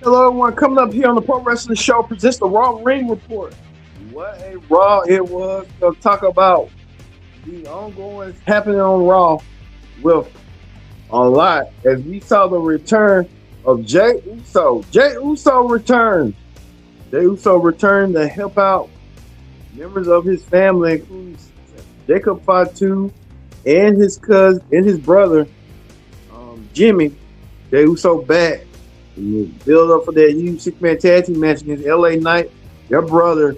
Hello, everyone. Coming up here on the Pro Wrestling Show presents the Raw Ring Report. What a Raw it was. We'll talk about the ongoing happening on Raw with a lot as we saw the return of Jey Uso. Jey Uso returned. Jey Uso returned to help out members of his family, including Jacob Fatu and his cousin and his brother, Jimmy. Jey Uso back. Build up for that huge six-man tag team match against LA Knight, their brother,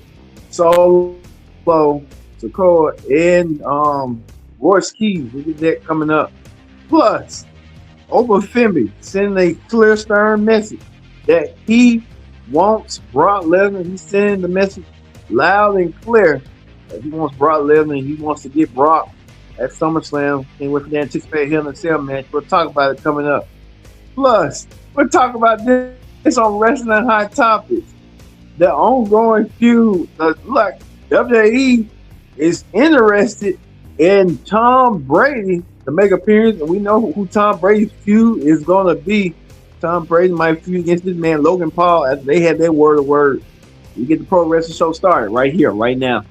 Solo Sikoa, and Royce Keys. We get that coming up. Plus, Femi sending a clear, stern message that he wants Brock Lesnar. He's sending the message loud and clear that he wants Brock Lesnar and he wants to get Brock at SummerSlam. Can't wait for the anticipated Hell in a Cell match. We'll talk about it coming up. Plus, we'll talk about this on Wrestling Hot Topics. The ongoing feud. Look, WWE is interested in Tom Brady to make appearance, and we know who Tom Brady's feud is going to be. Tom Brady might feud against this man, Logan Paul, as they had their word of word. We get the Pro Wrestling Show started right here, right now.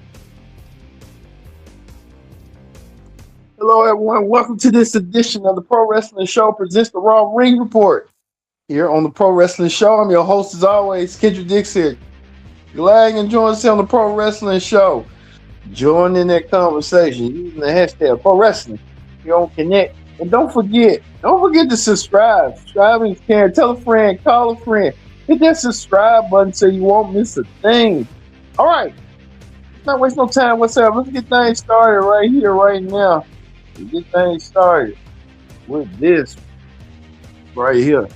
Hello, everyone. Welcome to this edition of the Pro Wrestling Show presents the Raw Ring Report. Here on the Pro Wrestling Show, I'm your host as always, Kendrick Dix here. Glad you can join us on the Pro Wrestling Show. Join in that conversation using the hashtag Pro Wrestling. You don't connect. And don't forget to subscribe. Subscribing is caring. Tell a friend, call a friend. Hit that subscribe button so you won't miss a thing. All right. Let's not waste no time whatsoever. Let's get things started right here, right now. Let's get things started with this right here.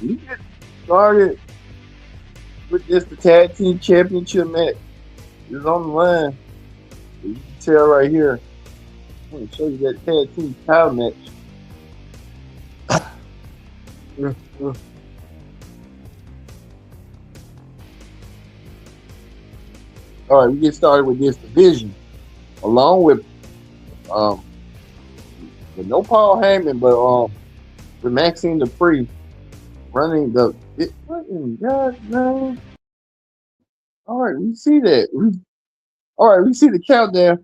We get started with this the tag team championship match. It's on the line. You can tell right here. I'm going to show you that tag team title match. All right, we get started with this division, along with no Paul Heyman, but with Maxine Dupree running the. What in God's name? All right, we see that. All right, we see the countdown.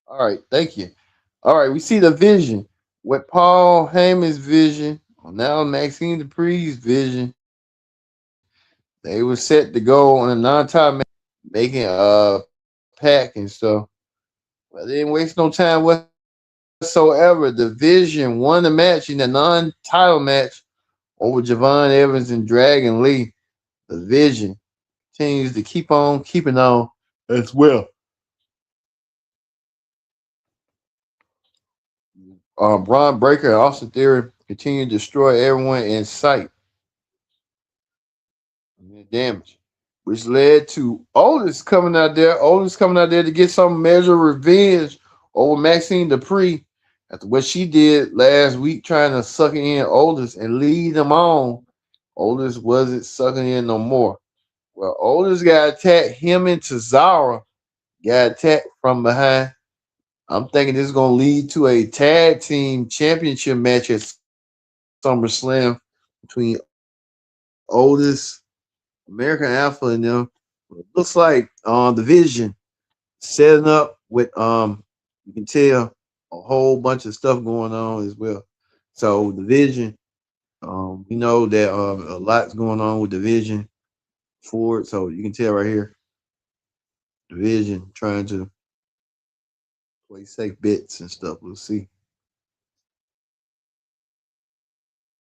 All right, thank you. All right, we see the vision with Paul Heyman's vision. Now Maxine Dupree's vision. They were set to go on a non-time match, making a pack and stuff. But they didn't waste no time whatsoever. The Vision won the match in the non-title match over Javon Evans and Dragon Lee. The Vision continues to keep on keeping on as well. Braun Breaker and Austin Theory continue to destroy everyone in sight. Damage, which led to Otis coming out there to get some measure of revenge over Maxine Dupree after what she did last week, trying to suck in Otis and lead him on. Otis wasn't sucking in no more. Well, Otis got attacked. Him and Cesaro got attacked from behind. I'm thinking this is going to lead to a tag team championship match at SummerSlam between Otis, American Alpha, and them. It looks like the Vision setting up with you can tell a whole bunch of stuff going on as well. So the Vision, we know that a lot's going on with the Vision forward. So you can tell right here, the Vision trying to play safe bets and stuff. We'll see.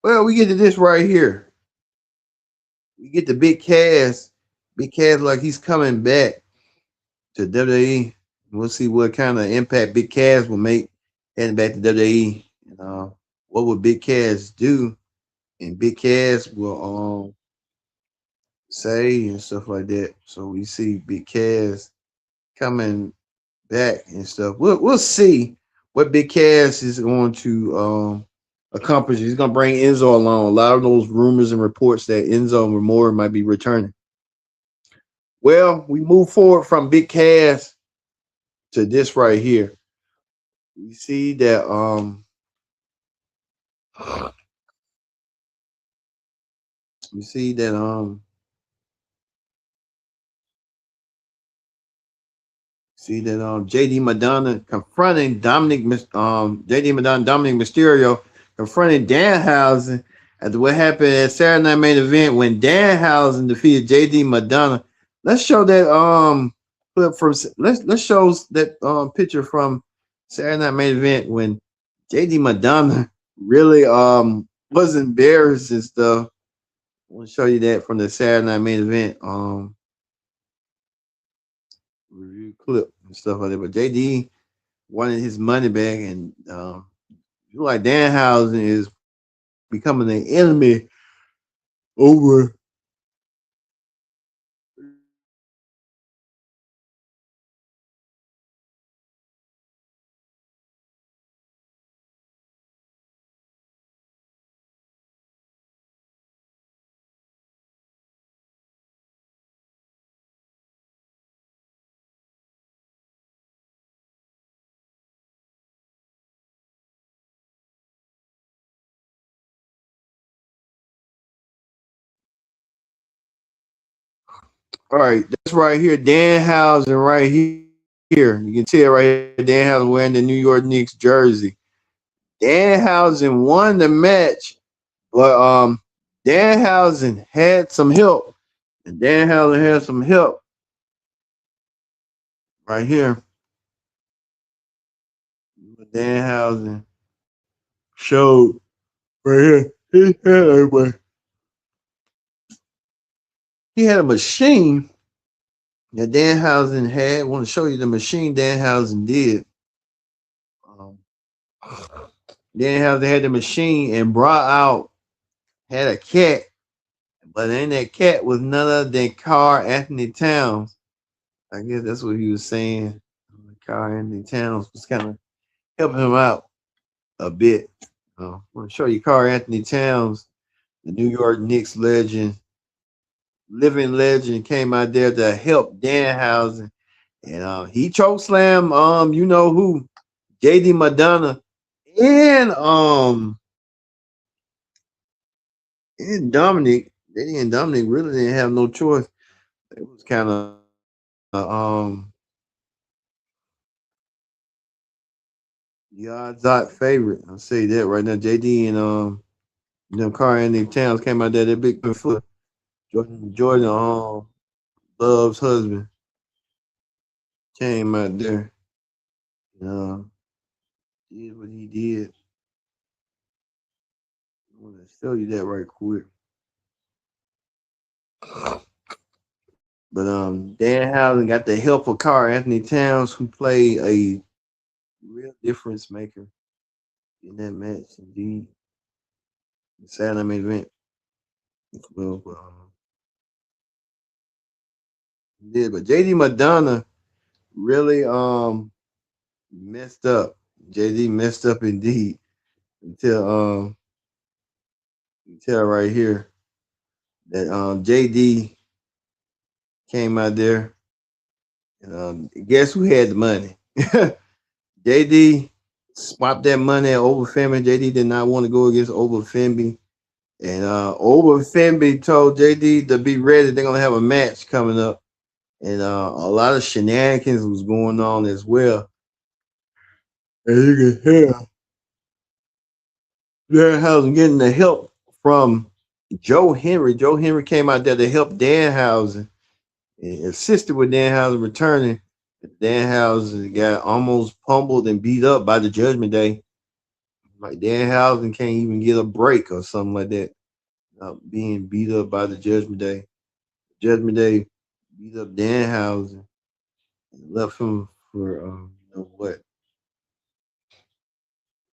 Well, we get to this right here. We get the Big Cass. Big Cass like he's coming back to WWE. We'll see what kind of impact Big Cass will make heading back to WWE. What would Big Cass do? And Big Cass will say and stuff like that. So we see Big Cass coming back and stuff. We'll see what Big Cass is going to accomplish. He's going to bring Enzo along. A lot of those rumors and reports that Enzo and Ramora might be returning. Well, we move forward from Big Cass to this right here. We see that You see that JD Madonna confronting JD Madonna Dominic Mysterio confronting Danhausen after what happened at Saturday Night Main Event when Danhausen defeated JD Madonna. Let's show that clip from let's show that picture from Saturday Night Main Event when JD Madonna really was embarrassed and stuff. I want to show you that from the Saturday Night Main Event review clip and stuff like that. But JD wanted his money back, and like Danhausen is becoming an enemy over. All right, that's right here, Danhausen right here. You can tell right here, Danhausen wearing the New York Knicks jersey. Danhausen won the match, but Danhausen had some help, and Danhausen had some help right here. Danhausen showed right here. He had a machine that Danhausen had. I want to show you the machine Danhausen did. Um, Danhausen had the machine and brought out, had a cat, but in that cat was none other than Carl Anthony Towns. I guess that's what he was saying. Carl Anthony Towns was kind of helping him out a bit. I want to show you Carl Anthony Towns, the New York Knicks legend, living legend, came out there to help Danhausen. And he chokeslam you know who, JD Madonna and and Dominic. JD and Dominic really didn't have no choice. It was kind of the odds-on favorite. I'll say that right now. JD and Carl Anthony Towns came out there. That big foot. Jordan Love's husband came out there. Did what he did. I want to show you that right quick. But Danhausen got the help of Carl Anthony Towns, who played a real difference maker in that match. Indeed, the Saturday main event. Well, but JD Madonna really messed up. JD messed up indeed until right here that JD came out there and guess who had the money? JD swapped that money at Over Femi. JD did not want to go against Over Femi. And Over Femi told JD to be ready. They're gonna have a match coming up. And a lot of shenanigans was going on as well. And you can hear Danhausen getting the help from Joe Henry. Joe Henry came out there to help Danhausen and assisted with Danhausen returning. Danhausen got almost pummeled and beat up by the Judgment Day. Like Danhausen can't even get a break or something like that. Being beat up by the Judgment Day. Judgment Day beat up Danhausen and left him for you know what.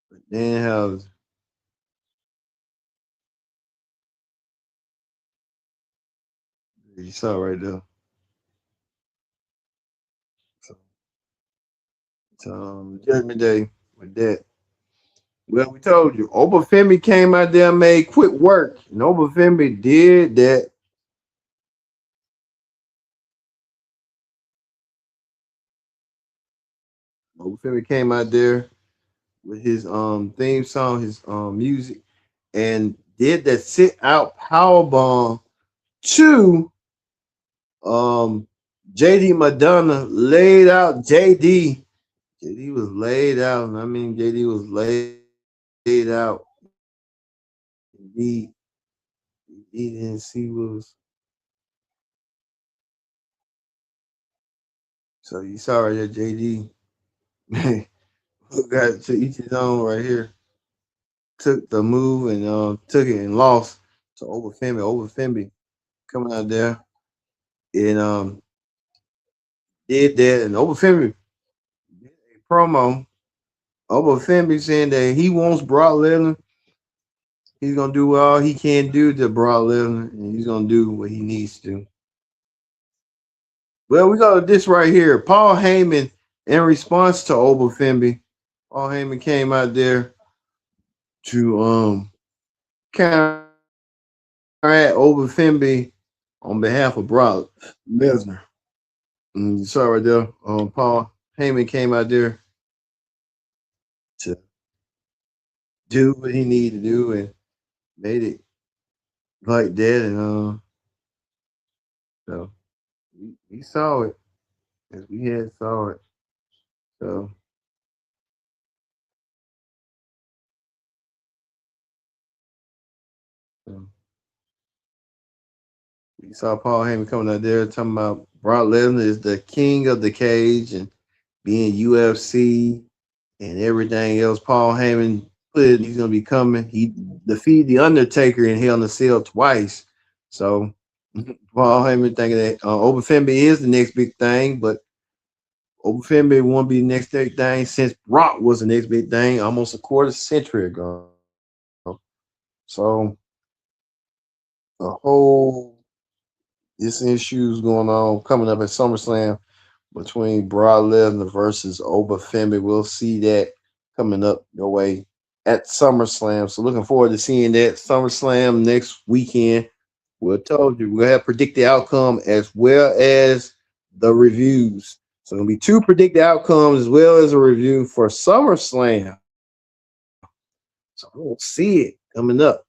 But Danhausen. You saw right there. So Judgment Day with that. Well, we told you, Obafemi came out there and made quick work. And Obafemi did that. Obafemi came out there with his theme song, his music. and did that sit out power bomb to JD Madonna, laid out JD. JD was laid out. I mean, JD was laid out. He didn't see what was. So you saw right there, JD. Got to each his own right here. Took the move and took it and lost to Overfemby. Overfemby coming out there and did that, and Overfemby did a promo. Overfemby saying that he wants Brock Lesnar. He's gonna do all he can do to Brock Lesnar, and he's gonna do what he needs to. Well, we got this right here. Paul Heyman, in response to Overfemby, Paul Heyman came out there to counteract Overfemby on behalf of Brock Lesnar. And you saw right there, Paul Heyman came out there to do what he needed to do and made it like that. And so we saw it as we had saw it. So we saw Paul Heyman coming out there talking about Brock Lesnar is the king of the cage and being UFC and everything else. Paul Heyman put it, he's gonna be coming. He defeated the Undertaker in Hell in a Cell twice. So Paul Heyman thinking that Overfemby is the next big thing, but Overfemby won't be the next big thing since Brock was the next big thing almost a quarter century ago. So the whole this issues going on coming up at SummerSlam between Brock Lesnar versus Overfemby. We'll see that coming up your way at SummerSlam. So looking forward to seeing that SummerSlam next weekend. We told you we'll have predicted outcome as well as the reviews. So it'll be two predicted outcomes as well as a review for SummerSlam. So we'll see it coming up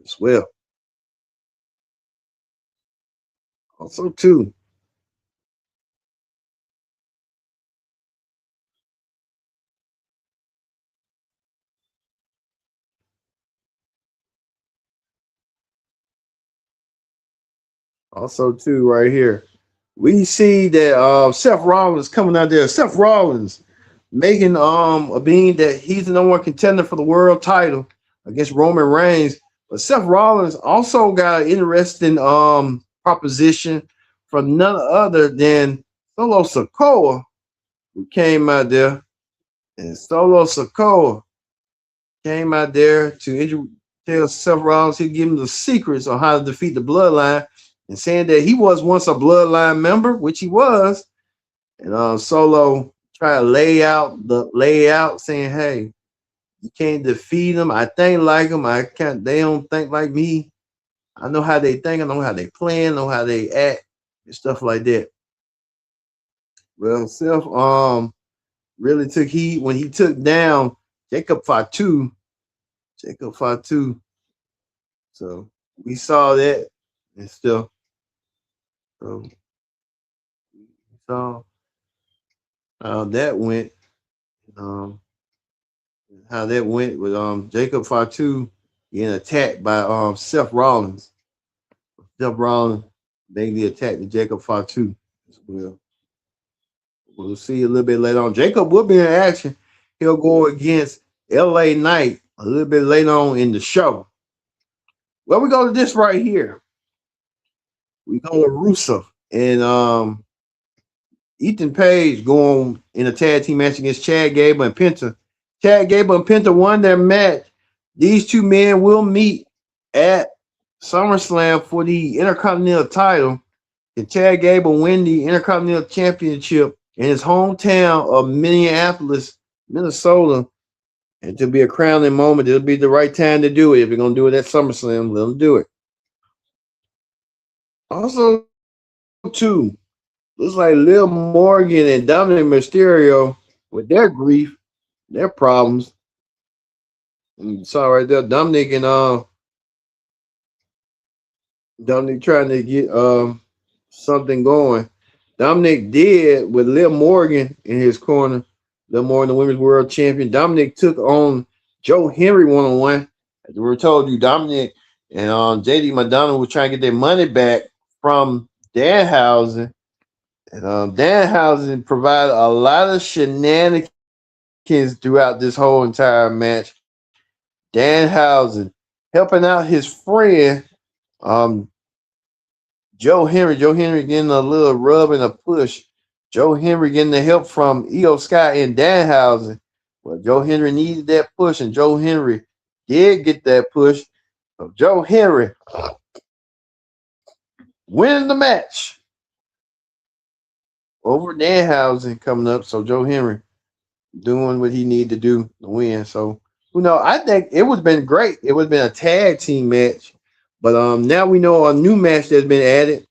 as well. Also, too. Also, too, right here, we see that Seth Rollins coming out there. Seth Rollins making a being that he's the number one contender for the world title against Roman Reigns. But Seth Rollins also got an interesting proposition from none other than Solo Sikoa, who came out there. And Solo Sikoa came out there to tell Seth Rollins he'd give him the secrets on how to defeat the Bloodline, and saying that he was once a Bloodline member, which he was. And Solo tried to lay out, saying, "Hey, you can't defeat them. I think like them. I can't. They don't think like me. I know how they think. I know how they plan. I know how they act, and stuff like that." Well, Seth really took heat when he took down Jacob Fatu. Jacob Fatu. So we saw that and still. So we saw how that went. How that went with Jacob Fatu getting attacked by Seth Rollins. Seth Rollins mainly attacked the Jacob Fatu as well. We'll see a little bit later on. Jacob will be in action. He'll go against LA Knight a little bit later on in the show. Well, we go to this right here. We go to Rusev and Ethan Page going in a tag team match against Chad Gable and Penta. Chad Gable and Penta won their match. These two men will meet at SummerSlam for the Intercontinental title. Can Chad Gable win the Intercontinental Championship in his hometown of Minneapolis, Minnesota? And to be a crowning moment, it'll be the right time to do it. If you're going to do it at SummerSlam, let them do it. Also, too, looks like Liv Morgan and Dominic Mysterio with their grief, their problems. Saw right there, Dominic and Dominic trying to get something going. Dominic did with Liv Morgan in his corner. Liv Morgan, the women's world champion. Dominic took on Joe Henry one-on-one. As we were told you, Dominic and JD Madonna were trying to get their money back from Danhausen. And Danhausen provided a lot of shenanigans throughout this whole entire match. Danhausen helping out his friend, um, Joe Henry. Joe Henry getting a little rub and a push. Joe Henry getting the help from Io Sky and Danhausen. Well, Joe Henry needed that push, and Joe Henry did get that push. So Joe Henry winning the match over Danhausen coming up. So Joe Henry doing what he needed to do to win. So I think it would have been great. It would have been a tag team match. But now we know a new match that's been added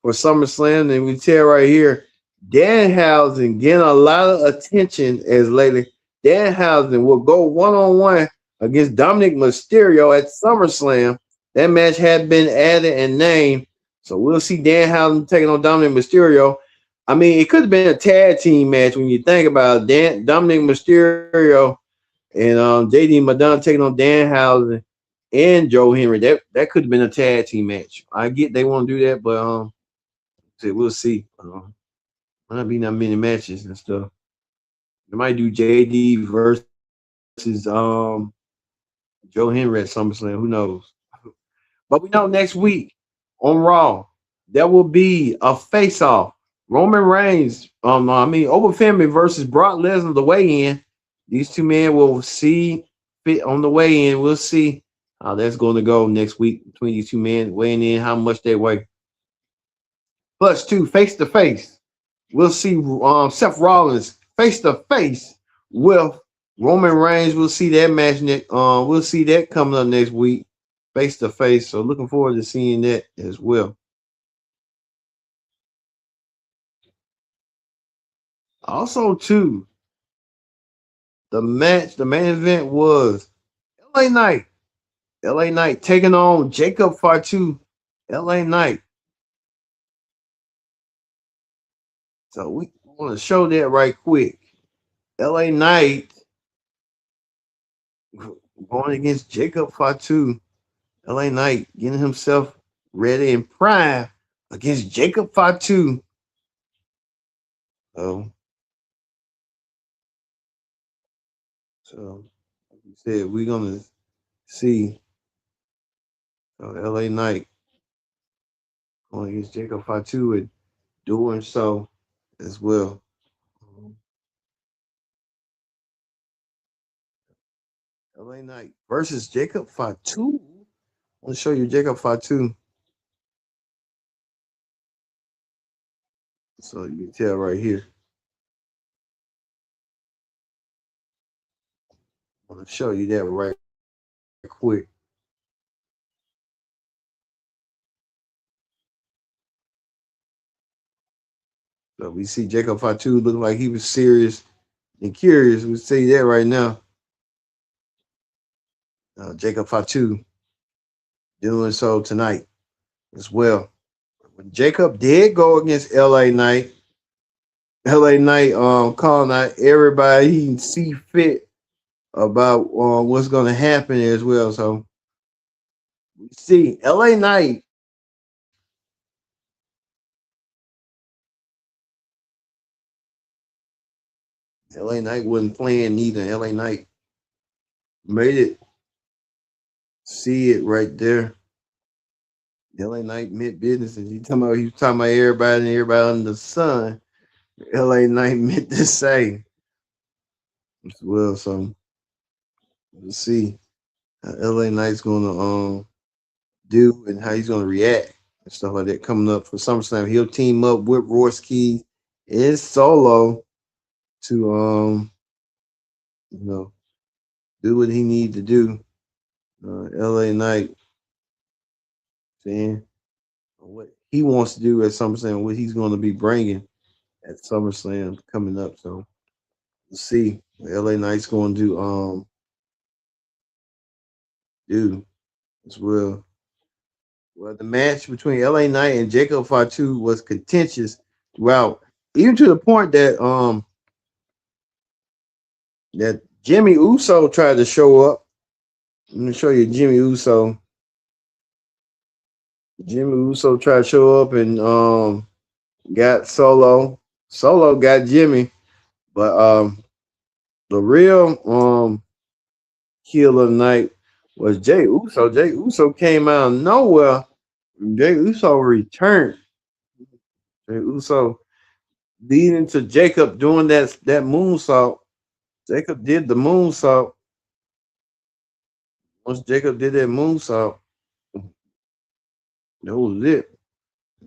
for SummerSlam, and we tell right here, Danhausen getting a lot of attention as lately. Danhausen will go one-on-one against Dominic Mysterio at SummerSlam. That match had been added and named, so we'll see Danhausen taking on Dominic Mysterio. I mean, it could have been a tag team match when you think about it. Dominic Mysterio and JD Madonna taking on Danhausen and Joe Henry. That could have been a tag team match. I get they want to do that, but we'll see. Might not be that many matches and stuff. They might do JD versus Joe Henry at SummerSlam. Who knows? But we know next week on Raw there will be a face-off. Roman Reigns, Open Family versus Brock Lesnar, the weigh-in. These two men will see fit on the weigh-in. We'll see how that's going to go next week between these two men weighing in, how much they weigh. Plus, two face-to-face. We'll see Seth Rollins face-to-face with Roman Reigns. We'll see that match. We'll see that coming up next week, face-to-face. So looking forward to seeing that as well. Also, too, the main event was LA Knight. LA Knight taking on Jacob Fatu. LA Knight. So we want to show that right quick. LA Knight going against Jacob Fatu. LA Knight getting himself ready and prime against Jacob Fatu. So like you said, we're gonna see LA Knight going against Jacob Fatu and doing so as well. LA Knight versus Jacob Fatu. I want to show you Jacob Fatu. So you can tell right here. I want to show you that right quick. So we see Jacob Fatu looking like he was serious and curious. We see that right now. Jacob Fatu doing so tonight as well. When Jacob did go against LA Knight, LA Knight calling out everybody he see fit about what's going to happen as well. So we see LA Knight wasn't playing neither. LA Knight made it. See it right there. LA Knight meant business, and he was talking about everybody and everybody under the sun. LA Knight meant to say as well. So we'll see how LA Knight's gonna do and how he's gonna react and stuff like that coming up for SummerSlam. He'll team up with Royce Keys and Solo to do what he needs to do. LA Knight saying what he wants to do at SummerSlam, what he's going to be bringing at SummerSlam coming up. So we'll see what LA Knight's going to do do as well. Well, the match between LA Knight and Jacob Fatu was contentious throughout, even to the point that Jimmy Uso tried to show up. Let me show you Jimmy Uso. Jimmy Uso tried to show up and got Solo. Solo got Jimmy, but the real heel of the night was Jey Uso. Jey Uso came out of nowhere. Jey Uso returned. Jey Uso leading to Jacob doing that moonsault. Jacob did the moonsault. Once Jacob did that moonsault, that was it.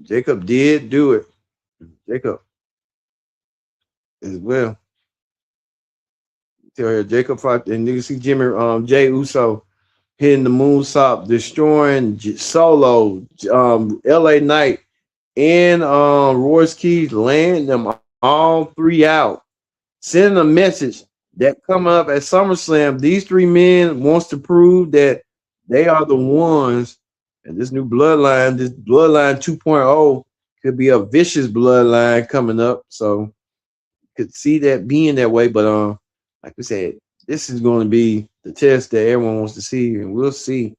Jacob did do it. Jacob as well. Tell her Jacob fought, and you can see Jimmy Jey Uso hitting the moonsault, destroying Solo, LA Knight, and Royce Keys, laying them all three out, sending a message that come up at SummerSlam. These three men wants to prove that they are the ones, and this new bloodline, this bloodline 2.0, could be a vicious bloodline coming up. So could see that being that way, but like we said, this is going to be the test that everyone wants to see, and we'll see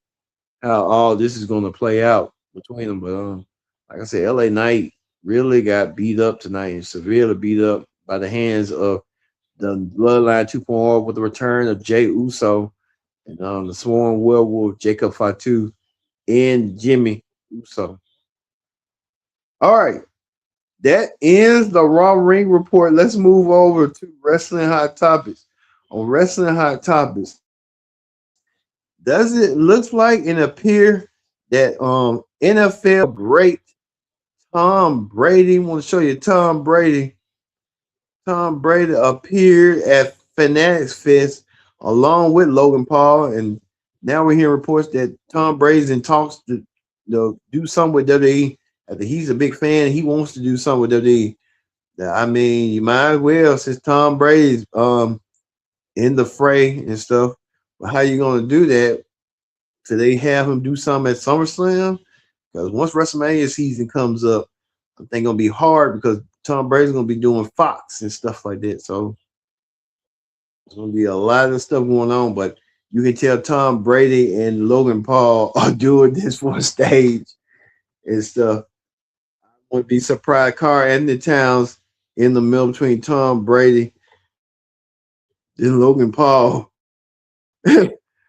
how all this is going to play out between them. But like I said, LA Knight really got beat up tonight and severely beat up by the hands of the Bloodline 2.0 with the return of Jey Uso and the Sworn Werewolf Jacob Fatu and Jimmy Uso. All right. That ends the Raw Ring Report. Let's move over to Wrestling Hot Topics. On Wrestling Hot Topics, does it look like and appear that NFL great Tom Brady, want to show you Tom Brady. Tom Brady appeared at Fanatics Fest along with Logan Paul, and now we're hearing reports that Tom Brady's in talks to do something with WWE. After he's a big fan, he wants to do something with WWE. I mean, you might as well, since Tom Brady's in the fray and stuff. But how you gonna do that? So they have him do something at SummerSlam? Because once WrestleMania season comes up, I think gonna be hard because Tom Brady's gonna be doing Fox and stuff like that. So there's gonna be a lot of stuff going on, but you can tell Tom Brady and Logan Paul are doing this for a stage and stuff. I wouldn't be surprised. Carl Anthony Towns in the middle between Tom Brady and Logan Paul.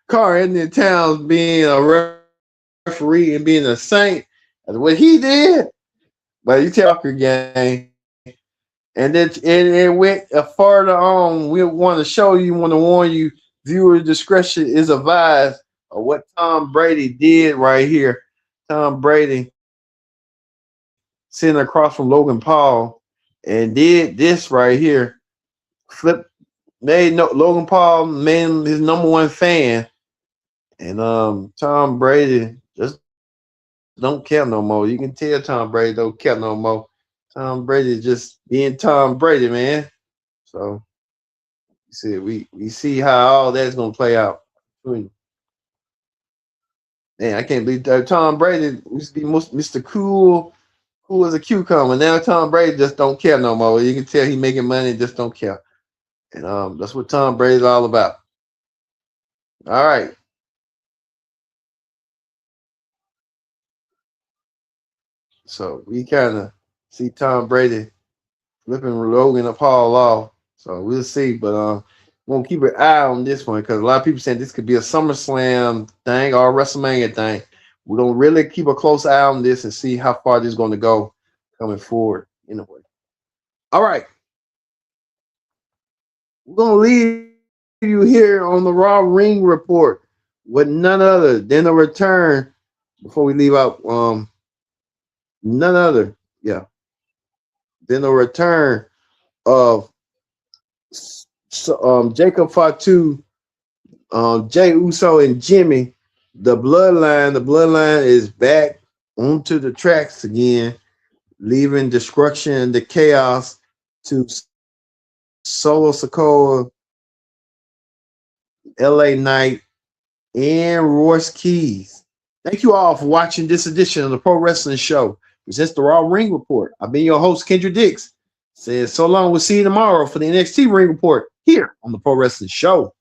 Carl Anthony Towns being a referee and being a saint. That's what he did. But you tell your game. And then it went further on. We want to show you, want to warn you, viewer discretion is advised of what Tom Brady did right here. Tom Brady sitting across from Logan Paul and did this right here. Logan Paul made him his number one fan. And Tom Brady just don't care no more. You can tell Tom Brady don't care no more. Tom Brady just being Tom Brady, man. So you see, we see how all that's gonna play out. Man, I can't believe that Tom Brady used to be Mr. Cool as a cucumber. Now Tom Brady just don't care no more. You can tell he making money, just don't care. And that's what Tom Brady's all about. All right. So we kind of see Tom Brady flipping Logan Paul off. So we'll see. But we'll keep an eye on this one because a lot of people saying this could be a SummerSlam thing or a WrestleMania thing. We're going to really keep a close eye on this and see how far this is going to go coming forward. Anyway. All right. We're going to leave you here on the Raw Ring Report with none other than a return before we leave out. None other, than the return of Jacob Fatu, Jey Uso, and Jimmy. The bloodline is back onto the tracks again, leaving destruction, the chaos to Solo Sikoa, LA Knight, and Royce Keys. Thank you all for watching this edition of the Pro Wrestling Show. Presents the Raw Ring Report. I've been your host, Kendra Dix. Says so long. We'll see you tomorrow for the NXT Ring Report here on the Pro Wrestling Show.